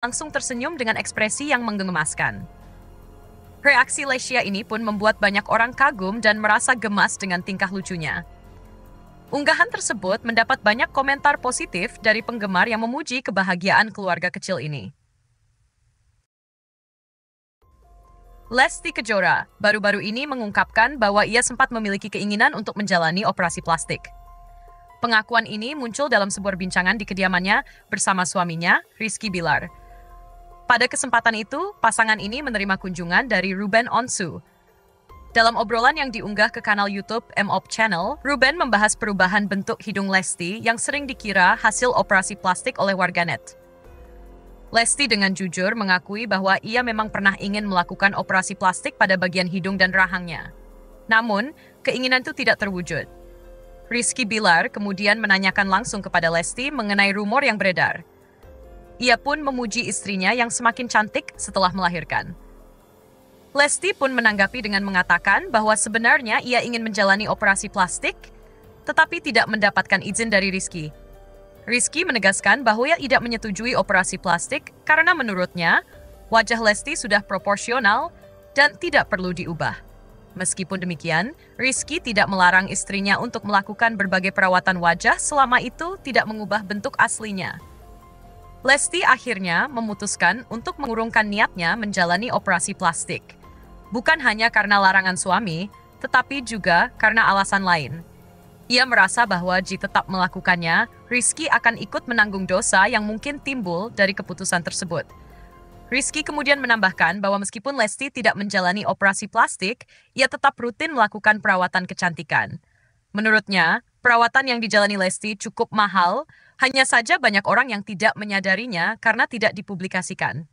langsung tersenyum dengan ekspresi yang menggemaskan. Reaksi Lesya ini pun membuat banyak orang kagum dan merasa gemas dengan tingkah lucunya. Unggahan tersebut mendapat banyak komentar positif dari penggemar yang memuji kebahagiaan keluarga kecil ini. Lesti Kejora baru-baru ini mengungkapkan bahwa ia sempat memiliki keinginan untuk menjalani operasi plastik. Pengakuan ini muncul dalam sebuah bincangan di kediamannya bersama suaminya, Rizky Bilar. Pada kesempatan itu, pasangan ini menerima kunjungan dari Ruben Onsu. Dalam obrolan yang diunggah ke kanal YouTube MOP Channel, Ruben membahas perubahan bentuk hidung Lesti yang sering dikira hasil operasi plastik oleh warganet. Lesti dengan jujur mengakui bahwa ia memang pernah ingin melakukan operasi plastik pada bagian hidung dan rahangnya. Namun, keinginan itu tidak terwujud. Rizky Bilar kemudian menanyakan langsung kepada Lesti mengenai rumor yang beredar. Ia pun memuji istrinya yang semakin cantik setelah melahirkan. Lesti pun menanggapi dengan mengatakan bahwa sebenarnya ia ingin menjalani operasi plastik, tetapi tidak mendapatkan izin dari Rizky. Rizky menegaskan bahwa ia tidak menyetujui operasi plastik karena menurutnya, wajah Lesti sudah proporsional dan tidak perlu diubah. Meskipun demikian, Rizky tidak melarang istrinya untuk melakukan berbagai perawatan wajah selama itu tidak mengubah bentuk aslinya. Lesti akhirnya memutuskan untuk mengurungkan niatnya menjalani operasi plastik. Bukan hanya karena larangan suami, tetapi juga karena alasan lain. Ia merasa bahwa jika tetap melakukannya, Rizky akan ikut menanggung dosa yang mungkin timbul dari keputusan tersebut. Rizky kemudian menambahkan bahwa meskipun Lesti tidak menjalani operasi plastik, ia tetap rutin melakukan perawatan kecantikan. Menurutnya, perawatan yang dijalani Lesti cukup mahal, hanya saja banyak orang yang tidak menyadarinya karena tidak dipublikasikan.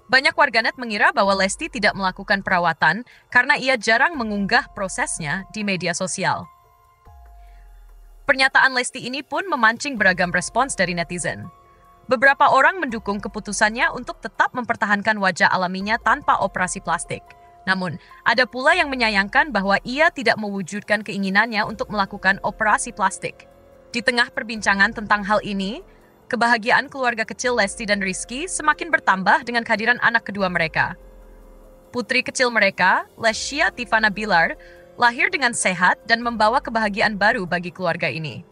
Banyak warganet mengira bahwa Lesti tidak melakukan perawatan karena ia jarang mengunggah prosesnya di media sosial. Pernyataan Lesti ini pun memancing beragam respons dari netizen. Beberapa orang mendukung keputusannya untuk tetap mempertahankan wajah alaminya tanpa operasi plastik. Namun, ada pula yang menyayangkan bahwa ia tidak mewujudkan keinginannya untuk melakukan operasi plastik. Di tengah perbincangan tentang hal ini, kebahagiaan keluarga kecil Lesti dan Rizky semakin bertambah dengan kehadiran anak kedua mereka. Putri kecil mereka, Lesya Tivana Bilar, lahir dengan sehat dan membawa kebahagiaan baru bagi keluarga ini.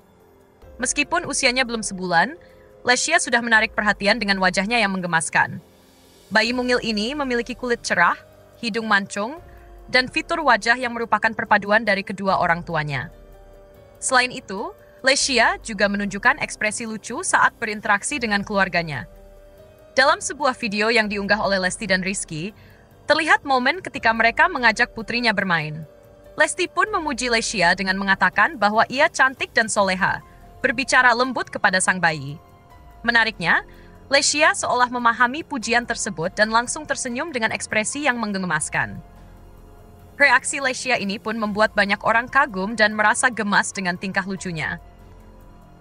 Meskipun usianya belum sebulan, Lesya sudah menarik perhatian dengan wajahnya yang menggemaskan. Bayi mungil ini memiliki kulit cerah, hidung mancung, dan fitur wajah yang merupakan perpaduan dari kedua orang tuanya. Selain itu, Lesya juga menunjukkan ekspresi lucu saat berinteraksi dengan keluarganya. Dalam sebuah video yang diunggah oleh Lesti dan Rizky, terlihat momen ketika mereka mengajak putrinya bermain. Lesti pun memuji Lesya dengan mengatakan bahwa ia cantik dan soleha, berbicara lembut kepada sang bayi. Menariknya, Lesya seolah memahami pujian tersebut dan langsung tersenyum dengan ekspresi yang menggemaskan. Reaksi Lesya ini pun membuat banyak orang kagum dan merasa gemas dengan tingkah lucunya.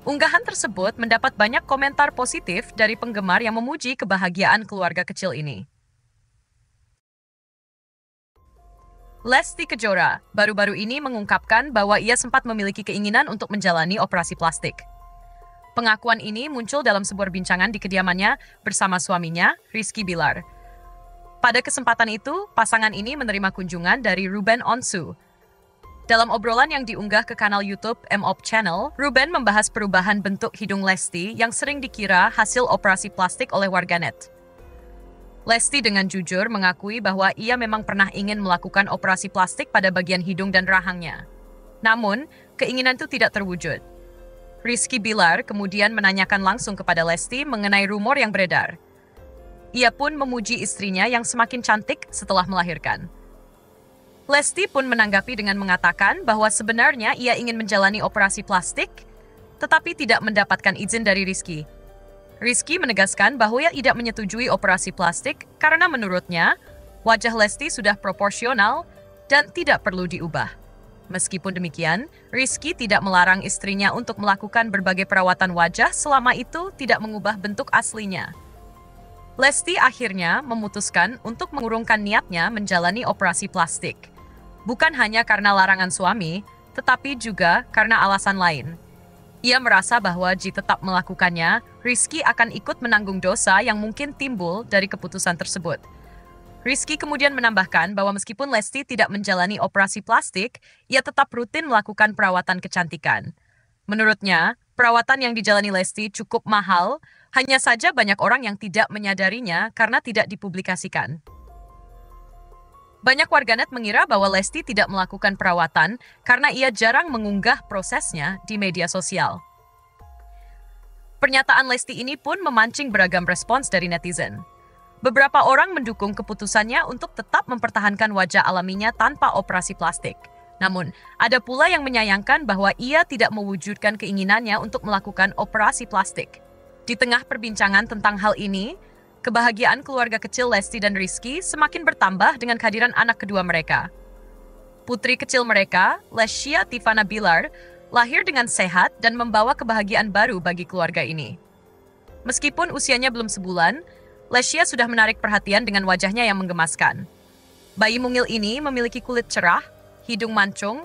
Unggahan tersebut mendapat banyak komentar positif dari penggemar yang memuji kebahagiaan keluarga kecil ini. Lesti Kejora baru-baru ini mengungkapkan bahwa ia sempat memiliki keinginan untuk menjalani operasi plastik. Pengakuan ini muncul dalam sebuah bincangan di kediamannya bersama suaminya, Rizky Bilar. Pada kesempatan itu, pasangan ini menerima kunjungan dari Ruben Onsu. Dalam obrolan yang diunggah ke kanal YouTube MOP Channel, Ruben membahas perubahan bentuk hidung Lesti yang sering dikira hasil operasi plastik oleh warganet. Lesti dengan jujur mengakui bahwa ia memang pernah ingin melakukan operasi plastik pada bagian hidung dan rahangnya. Namun, keinginan itu tidak terwujud. Rizky Bilar kemudian menanyakan langsung kepada Lesti mengenai rumor yang beredar. Ia pun memuji istrinya yang semakin cantik setelah melahirkan. Lesti pun menanggapi dengan mengatakan bahwa sebenarnya ia ingin menjalani operasi plastik, tetapi tidak mendapatkan izin dari Rizky. Rizky menegaskan bahwa ia tidak menyetujui operasi plastik karena menurutnya, wajah Lesti sudah proporsional dan tidak perlu diubah. Meskipun demikian, Rizky tidak melarang istrinya untuk melakukan berbagai perawatan wajah selama itu tidak mengubah bentuk aslinya. Lesti akhirnya memutuskan untuk mengurungkan niatnya menjalani operasi plastik. Bukan hanya karena larangan suami, tetapi juga karena alasan lain. Ia merasa bahwa jika tetap melakukannya, Rizky akan ikut menanggung dosa yang mungkin timbul dari keputusan tersebut. Rizky kemudian menambahkan bahwa meskipun Lesti tidak menjalani operasi plastik, ia tetap rutin melakukan perawatan kecantikan. Menurutnya, perawatan yang dijalani Lesti cukup mahal, hanya saja banyak orang yang tidak menyadarinya karena tidak dipublikasikan. Banyak warganet mengira bahwa Lesti tidak melakukan perawatan karena ia jarang mengunggah prosesnya di media sosial. Pernyataan Lesti ini pun memancing beragam respons dari netizen. Beberapa orang mendukung keputusannya untuk tetap mempertahankan wajah alaminya tanpa operasi plastik. Namun, ada pula yang menyayangkan bahwa ia tidak mewujudkan keinginannya untuk melakukan operasi plastik. Di tengah perbincangan tentang hal ini, kebahagiaan keluarga kecil Lesti dan Rizky semakin bertambah dengan kehadiran anak kedua mereka. Putri kecil mereka, Lesya Tivana Bilar, lahir dengan sehat dan membawa kebahagiaan baru bagi keluarga ini. Meskipun usianya belum sebulan, Lesya sudah menarik perhatian dengan wajahnya yang menggemaskan. Bayi mungil ini memiliki kulit cerah, hidung mancung,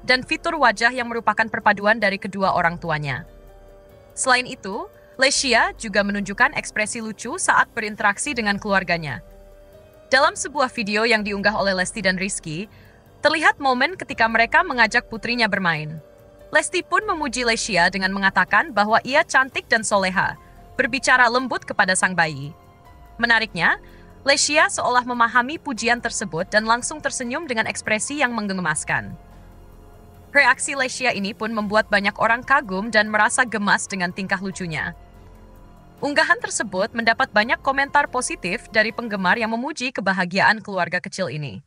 dan fitur wajah yang merupakan perpaduan dari kedua orang tuanya. Selain itu, Lesya juga menunjukkan ekspresi lucu saat berinteraksi dengan keluarganya. Dalam sebuah video yang diunggah oleh Lesti dan Rizky, terlihat momen ketika mereka mengajak putrinya bermain. Lesti pun memuji Lesya dengan mengatakan bahwa ia cantik dan soleha, berbicara lembut kepada sang bayi. Menariknya, Lesya seolah memahami pujian tersebut dan langsung tersenyum dengan ekspresi yang menggemaskan. Reaksi Lesya ini pun membuat banyak orang kagum dan merasa gemas dengan tingkah lucunya. Unggahan tersebut mendapat banyak komentar positif dari penggemar yang memuji kebahagiaan keluarga kecil ini.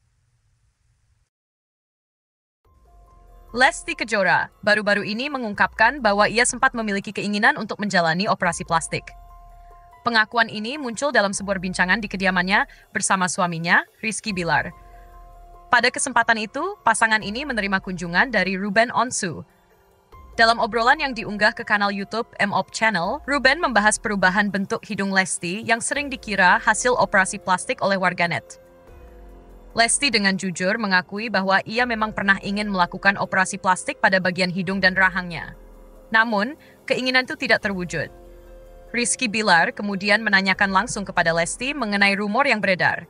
Lesti Kejora baru-baru ini mengungkapkan bahwa ia sempat memiliki keinginan untuk menjalani operasi plastik. Pengakuan ini muncul dalam sebuah bincangan di kediamannya bersama suaminya, Rizky Bilar. Pada kesempatan itu, pasangan ini menerima kunjungan dari Ruben Onsu. Dalam obrolan yang diunggah ke kanal YouTube MOP Channel, Ruben membahas perubahan bentuk hidung Lesti yang sering dikira hasil operasi plastik oleh warganet. Lesti dengan jujur mengakui bahwa ia memang pernah ingin melakukan operasi plastik pada bagian hidung dan rahangnya. Namun, keinginan itu tidak terwujud. Rizky Bilar kemudian menanyakan langsung kepada Lesti mengenai rumor yang beredar.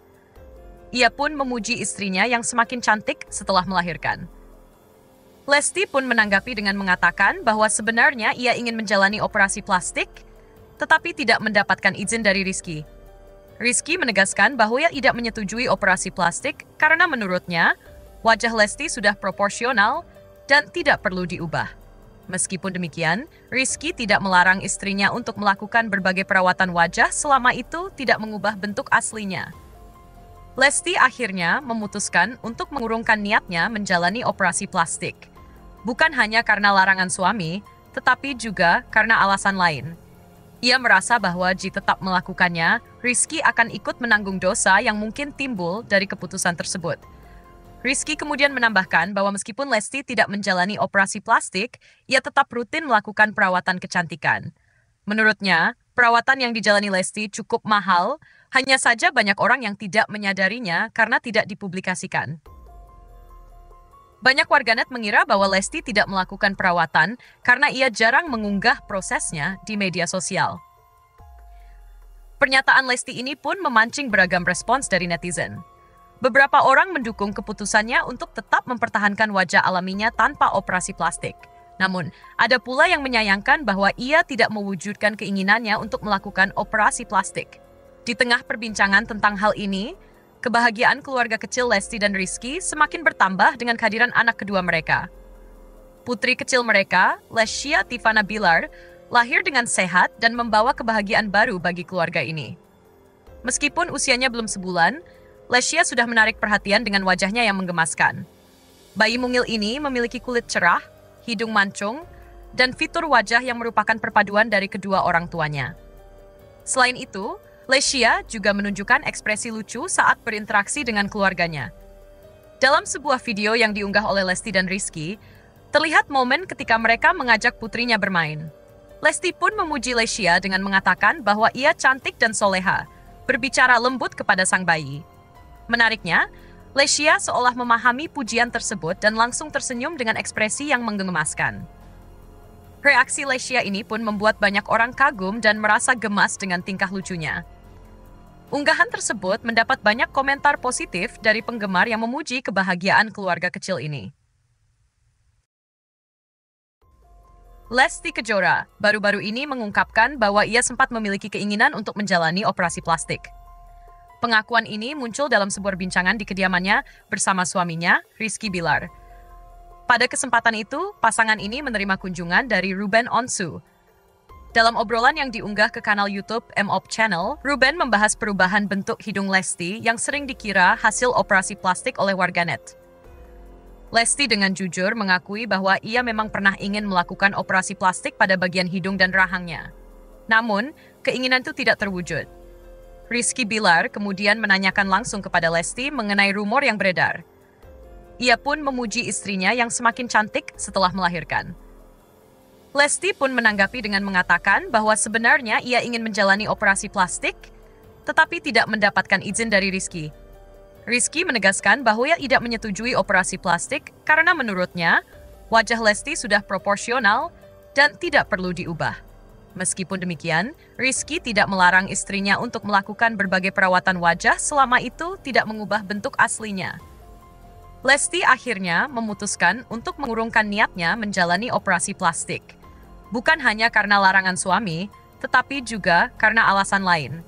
Ia pun memuji istrinya yang semakin cantik setelah melahirkan. Lesti pun menanggapi dengan mengatakan bahwa sebenarnya ia ingin menjalani operasi plastik, tetapi tidak mendapatkan izin dari Rizky. Rizky menegaskan bahwa ia tidak menyetujui operasi plastik karena menurutnya wajah Lesti sudah proporsional dan tidak perlu diubah. Meskipun demikian, Rizky tidak melarang istrinya untuk melakukan berbagai perawatan wajah selama itu tidak mengubah bentuk aslinya. Lesti akhirnya memutuskan untuk mengurungkan niatnya menjalani operasi plastik. Bukan hanya karena larangan suami, tetapi juga karena alasan lain. Ia merasa bahwa jika tetap melakukannya, Rizky akan ikut menanggung dosa yang mungkin timbul dari keputusan tersebut. Rizky kemudian menambahkan bahwa meskipun Lesti tidak menjalani operasi plastik, ia tetap rutin melakukan perawatan kecantikan. Menurutnya, perawatan yang dijalani Lesti cukup mahal, hanya saja banyak orang yang tidak menyadarinya karena tidak dipublikasikan. Banyak warganet mengira bahwa Lesti tidak melakukan perawatan karena ia jarang mengunggah prosesnya di media sosial. Pernyataan Lesti ini pun memancing beragam respons dari netizen. Beberapa orang mendukung keputusannya untuk tetap mempertahankan wajah alaminya tanpa operasi plastik. Namun, ada pula yang menyayangkan bahwa ia tidak mewujudkan keinginannya untuk melakukan operasi plastik. Di tengah perbincangan tentang hal ini, kebahagiaan keluarga kecil Lesti dan Rizky semakin bertambah dengan kehadiran anak kedua mereka. Putri kecil mereka, Lesya Tivana Bilar, lahir dengan sehat dan membawa kebahagiaan baru bagi keluarga ini. Meskipun usianya belum sebulan, Lesya sudah menarik perhatian dengan wajahnya yang menggemaskan. Bayi mungil ini memiliki kulit cerah, hidung mancung, dan fitur wajah yang merupakan perpaduan dari kedua orang tuanya. Selain itu, Lesya juga menunjukkan ekspresi lucu saat berinteraksi dengan keluarganya. Dalam sebuah video yang diunggah oleh Lesti dan Rizky, terlihat momen ketika mereka mengajak putrinya bermain. Lesti pun memuji Lesya dengan mengatakan bahwa ia cantik dan soleha, berbicara lembut kepada sang bayi. Menariknya, Lesya seolah memahami pujian tersebut dan langsung tersenyum dengan ekspresi yang menggemaskan. Reaksi Lesya ini pun membuat banyak orang kagum dan merasa gemas dengan tingkah lucunya. Unggahan tersebut mendapat banyak komentar positif dari penggemar yang memuji kebahagiaan keluarga kecil ini. Lesti Kejora baru-baru ini mengungkapkan bahwa ia sempat memiliki keinginan untuk menjalani operasi plastik. Pengakuan ini muncul dalam sebuah bincangan di kediamannya bersama suaminya, Rizky Bilar. Pada kesempatan itu, pasangan ini menerima kunjungan dari Ruben Onsu. Dalam obrolan yang diunggah ke kanal YouTube MOP Channel, Ruben membahas perubahan bentuk hidung Lesti yang sering dikira hasil operasi plastik oleh warganet. Lesti dengan jujur mengakui bahwa ia memang pernah ingin melakukan operasi plastik pada bagian hidung dan rahangnya. Namun, keinginan itu tidak terwujud. Rizky Bilar kemudian menanyakan langsung kepada Lesti mengenai rumor yang beredar. Ia pun memuji istrinya yang semakin cantik setelah melahirkan. Lesti pun menanggapi dengan mengatakan bahwa sebenarnya ia ingin menjalani operasi plastik, tetapi tidak mendapatkan izin dari Rizky. Rizky menegaskan bahwa ia tidak menyetujui operasi plastik karena menurutnya, wajah Lesti sudah proporsional dan tidak perlu diubah. Meskipun demikian, Rizky tidak melarang istrinya untuk melakukan berbagai perawatan wajah selama itu tidak mengubah bentuk aslinya. Lesti akhirnya memutuskan untuk mengurungkan niatnya menjalani operasi plastik. Bukan hanya karena larangan suami, tetapi juga karena alasan lain.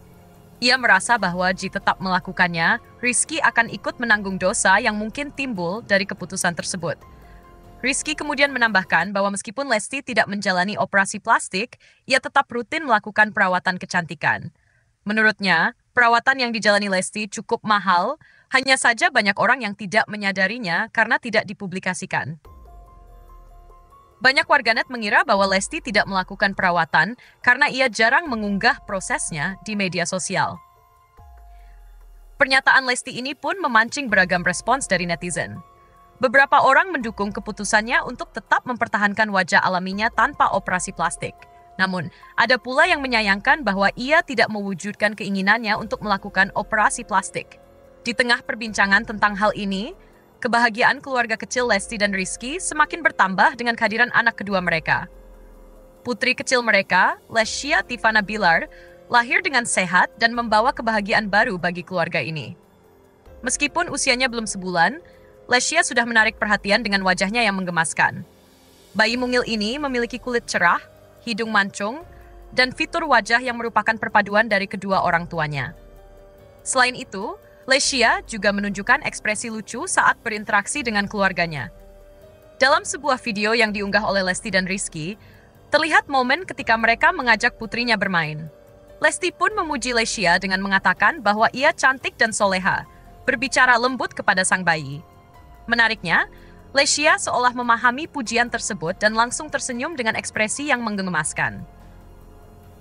Ia merasa bahwa jika tetap melakukannya, Rizky akan ikut menanggung dosa yang mungkin timbul dari keputusan tersebut. Rizky kemudian menambahkan bahwa meskipun Lesti tidak menjalani operasi plastik, ia tetap rutin melakukan perawatan kecantikan. Menurutnya, perawatan yang dijalani Lesti cukup mahal, hanya saja banyak orang yang tidak menyadarinya karena tidak dipublikasikan. Banyak warganet mengira bahwa Lesti tidak melakukan perawatan karena ia jarang mengunggah prosesnya di media sosial. Pernyataan Lesti ini pun memancing beragam respons dari netizen. Beberapa orang mendukung keputusannya untuk tetap mempertahankan wajah alaminya tanpa operasi plastik. Namun, ada pula yang menyayangkan bahwa ia tidak mewujudkan keinginannya untuk melakukan operasi plastik. Di tengah perbincangan tentang hal ini, kebahagiaan keluarga kecil Lesti dan Rizky semakin bertambah dengan kehadiran anak kedua mereka. Putri kecil mereka, Lesya Tivana Bilar, lahir dengan sehat dan membawa kebahagiaan baru bagi keluarga ini. Meskipun usianya belum sebulan, Lesya sudah menarik perhatian dengan wajahnya yang menggemaskan. Bayi mungil ini memiliki kulit cerah, hidung mancung, dan fitur wajah yang merupakan perpaduan dari kedua orang tuanya. Selain itu, Lesya juga menunjukkan ekspresi lucu saat berinteraksi dengan keluarganya. Dalam sebuah video yang diunggah oleh Lesti dan Rizky, terlihat momen ketika mereka mengajak putrinya bermain. Lesti pun memuji Lesya dengan mengatakan bahwa ia cantik dan soleha, berbicara lembut kepada sang bayi. Menariknya, Lesya seolah memahami pujian tersebut dan langsung tersenyum dengan ekspresi yang menggemaskan.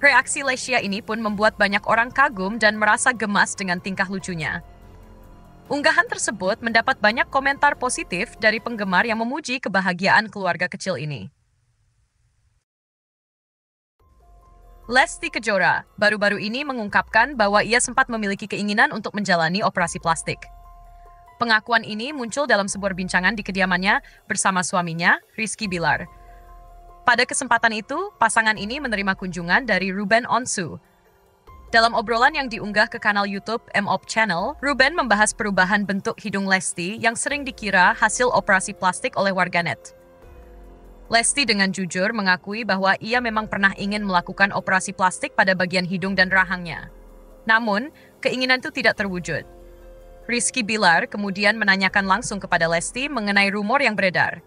Reaksi Lesya ini pun membuat banyak orang kagum dan merasa gemas dengan tingkah lucunya. Unggahan tersebut mendapat banyak komentar positif dari penggemar yang memuji kebahagiaan keluarga kecil ini. Lesti Kejora baru-baru ini mengungkapkan bahwa ia sempat memiliki keinginan untuk menjalani operasi plastik. Pengakuan ini muncul dalam sebuah bincangan di kediamannya bersama suaminya, Rizky Bilar. Pada kesempatan itu, pasangan ini menerima kunjungan dari Ruben Onsu. Dalam obrolan yang diunggah ke kanal YouTube MOP Channel, Ruben membahas perubahan bentuk hidung Lesti yang sering dikira hasil operasi plastik oleh warganet. Lesti dengan jujur mengakui bahwa ia memang pernah ingin melakukan operasi plastik pada bagian hidung dan rahangnya. Namun, keinginan itu tidak terwujud. Rizky Bilar kemudian menanyakan langsung kepada Lesti mengenai rumor yang beredar.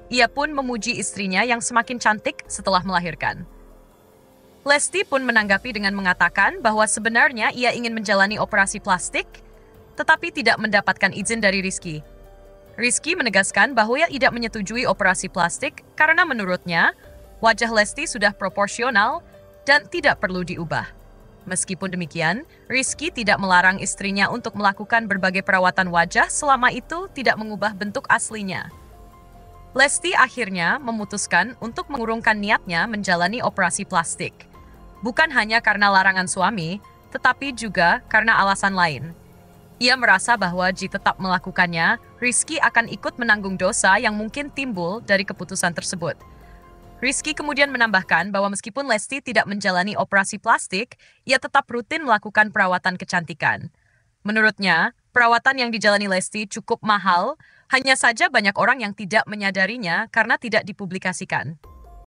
Ia pun memuji istrinya yang semakin cantik setelah melahirkan. Lesti pun menanggapi dengan mengatakan bahwa sebenarnya ia ingin menjalani operasi plastik, tetapi tidak mendapatkan izin dari Rizky. Rizky menegaskan bahwa ia tidak menyetujui operasi plastik karena menurutnya, wajah Lesti sudah proporsional dan tidak perlu diubah. Meskipun demikian, Rizky tidak melarang istrinya untuk melakukan berbagai perawatan wajah selama itu tidak mengubah bentuk aslinya. Lesti akhirnya memutuskan untuk mengurungkan niatnya menjalani operasi plastik. Bukan hanya karena larangan suami, tetapi juga karena alasan lain. Ia merasa bahwa jika tetap melakukannya, Rizky akan ikut menanggung dosa yang mungkin timbul dari keputusan tersebut. Rizky kemudian menambahkan bahwa meskipun Lesti tidak menjalani operasi plastik, ia tetap rutin melakukan perawatan kecantikan. Menurutnya, perawatan yang dijalani Lesti cukup mahal, hanya saja banyak orang yang tidak menyadarinya karena tidak dipublikasikan.